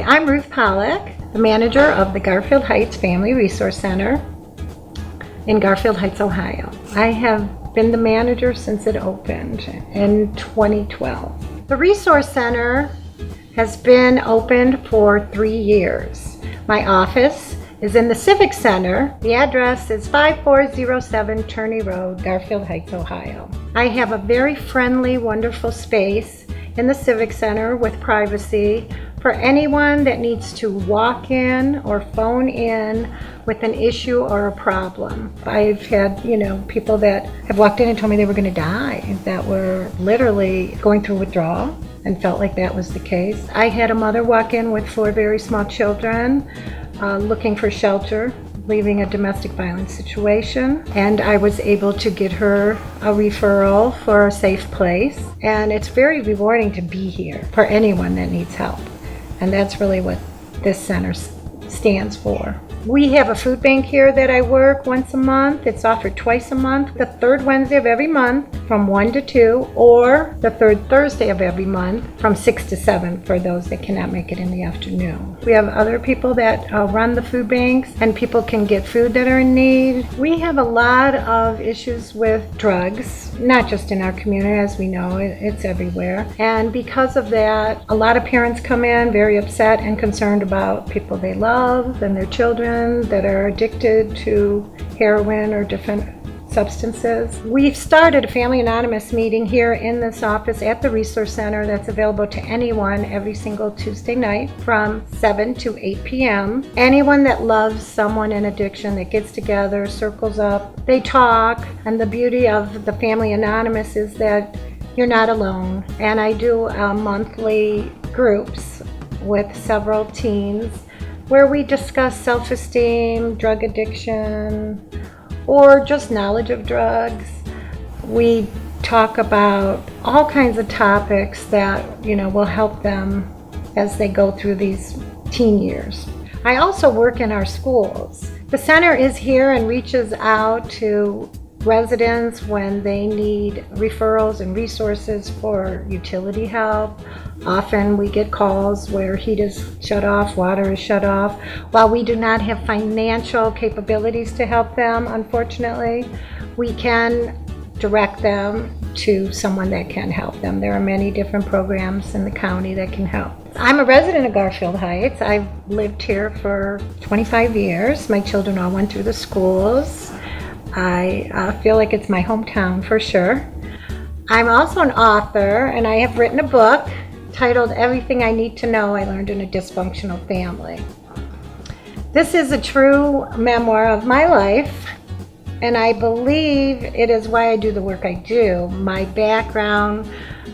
I'm Ruth Pollack, the manager of the Garfield Heights Family Resource Center in Garfield Heights, Ohio. I have been the manager since it opened in 2012. The Resource Center has been opened for 3 years. My office is in the Civic Center. The address is 5407 Turney Road, Garfield Heights, Ohio. I have a very friendly, wonderful space in the Civic Center with privacy for anyone that needs to walk in or phone in with an issue or a problem. I've had, people that have walked in and told me they were going to die, that were literally going through withdrawal and felt like that was the case. I had a mother walk in with 4 very small children looking for shelter, leaving a domestic violence situation, and I was able to get her a referral for a safe place. And it's very rewarding to be here for anyone that needs help, and that's really what this center stands for. We have a food bank here that I work once a month. It's offered twice a month, the third Wednesday of every month from 1 to 2, or the third Thursday of every month from 6 to 7 for those that cannot make it in the afternoon. We have other people that run the food banks, and people can get food that are in need. We have a lot of issues with drugs, not just in our community, as we know, it's everywhere. And because of that, a lot of parents come in very upset and concerned about people they love and their children that are addicted to heroin or different substances. We've started a Family Anonymous meeting here in this office at the Resource Center that's available to anyone every single Tuesday night from 7 to 8 p.m. Anyone that loves someone in addiction that gets together, circles up, they talk, and the beauty of the Family Anonymous is that you're not alone. And I do monthly groups with several teens where we discuss self-esteem, drug addiction, or just knowledge of drugs. We talk about all kinds of topics that, will help them as they go through these teen years. I also work in our schools. The center is here and reaches out to residents when they need referrals and resources for utility help. Often we get calls where heat is shut off, water is shut off. While we do not have financial capabilities to help them, unfortunately, we can direct them to someone that can help them. There are many different programs in the county that can help. I'm a resident of Garfield Heights. I've lived here for 25 years. My children all went through the schools. I feel like it's my hometown for sure. I'm also an author, and I have written a book titled Everything I Need to Know I Learned in a Dysfunctional Family. This is a true memoir of my life, and I believe it is why I do the work I do. My background,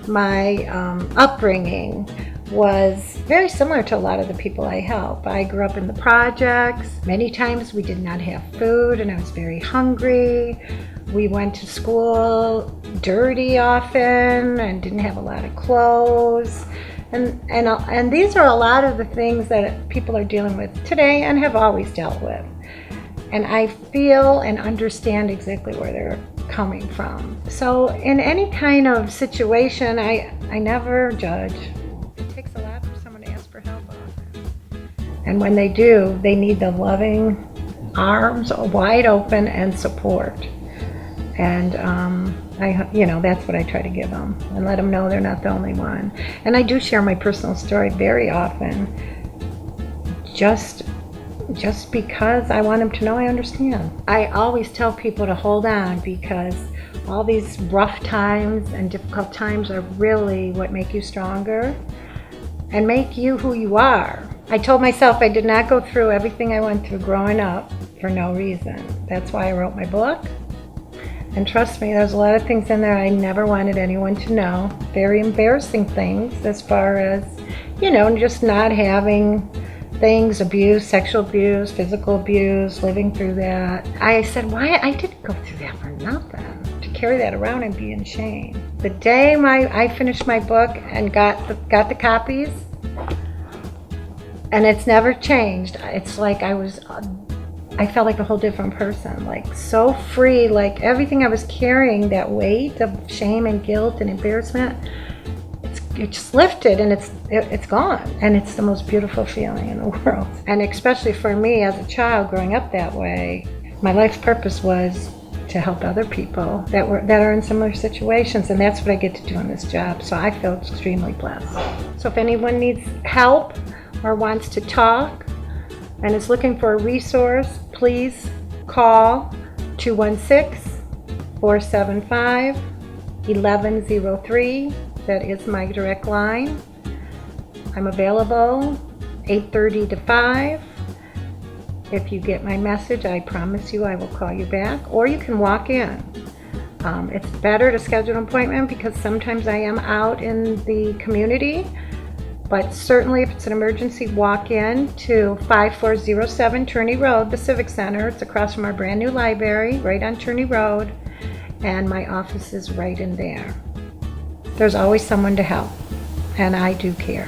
my upbringing was very similar to a lot of the people I help. I grew up in the projects. Many times we did not have food, and I was very hungry. We went to school dirty often and didn't have a lot of clothes. And these are a lot of the things that people are dealing with today and have always dealt with. And I feel and understand exactly where they're coming from. So in any kind of situation, I never judge. It takes a lot for someone to ask for help often. And when they do, they need the loving arms wide open and support. And that's what I try to give them, and let them know they're not the only one. And I do share my personal story very often, just because I want them to know I understand. I always tell people to hold on, because all these rough times and difficult times are really what make you stronger and make you who you are. I told myself I did not go through everything I went through growing up for no reason. That's why I wrote my book. And trust me, there's a lot of things in there I never wanted anyone to know. Very embarrassing things, as far as, just not having things, abuse, sexual abuse, physical abuse, living through that. I said, why? I didn't go through that for nothing. To carry that around and be in shame. The day I finished my book and got the copies, and it's never changed. It's like I felt like a whole different person, like so free, like everything I was carrying, that weight of shame and guilt and embarrassment, it's you're just lifted, and it's gone, and it's the most beautiful feeling in the world. And especially for me as a child growing up that way, my life's purpose was to help other people that are in similar situations, and that's what I get to do in this job. So I feel extremely blessed. So if anyone needs help or wants to talk and is looking for a resource, please call 216-475-1103. That is my direct line. I'm available 8:30 to 5. If you get my message, I promise you I will call you back, or you can walk in. It's better to schedule an appointment because sometimes I am out in the community, but certainly if it's an emergency, walk in to 5407 Turney Road, the Civic Center. It's across from our brand new library, right on Turney Road, and my office is right in there. There's always someone to help, and I do care.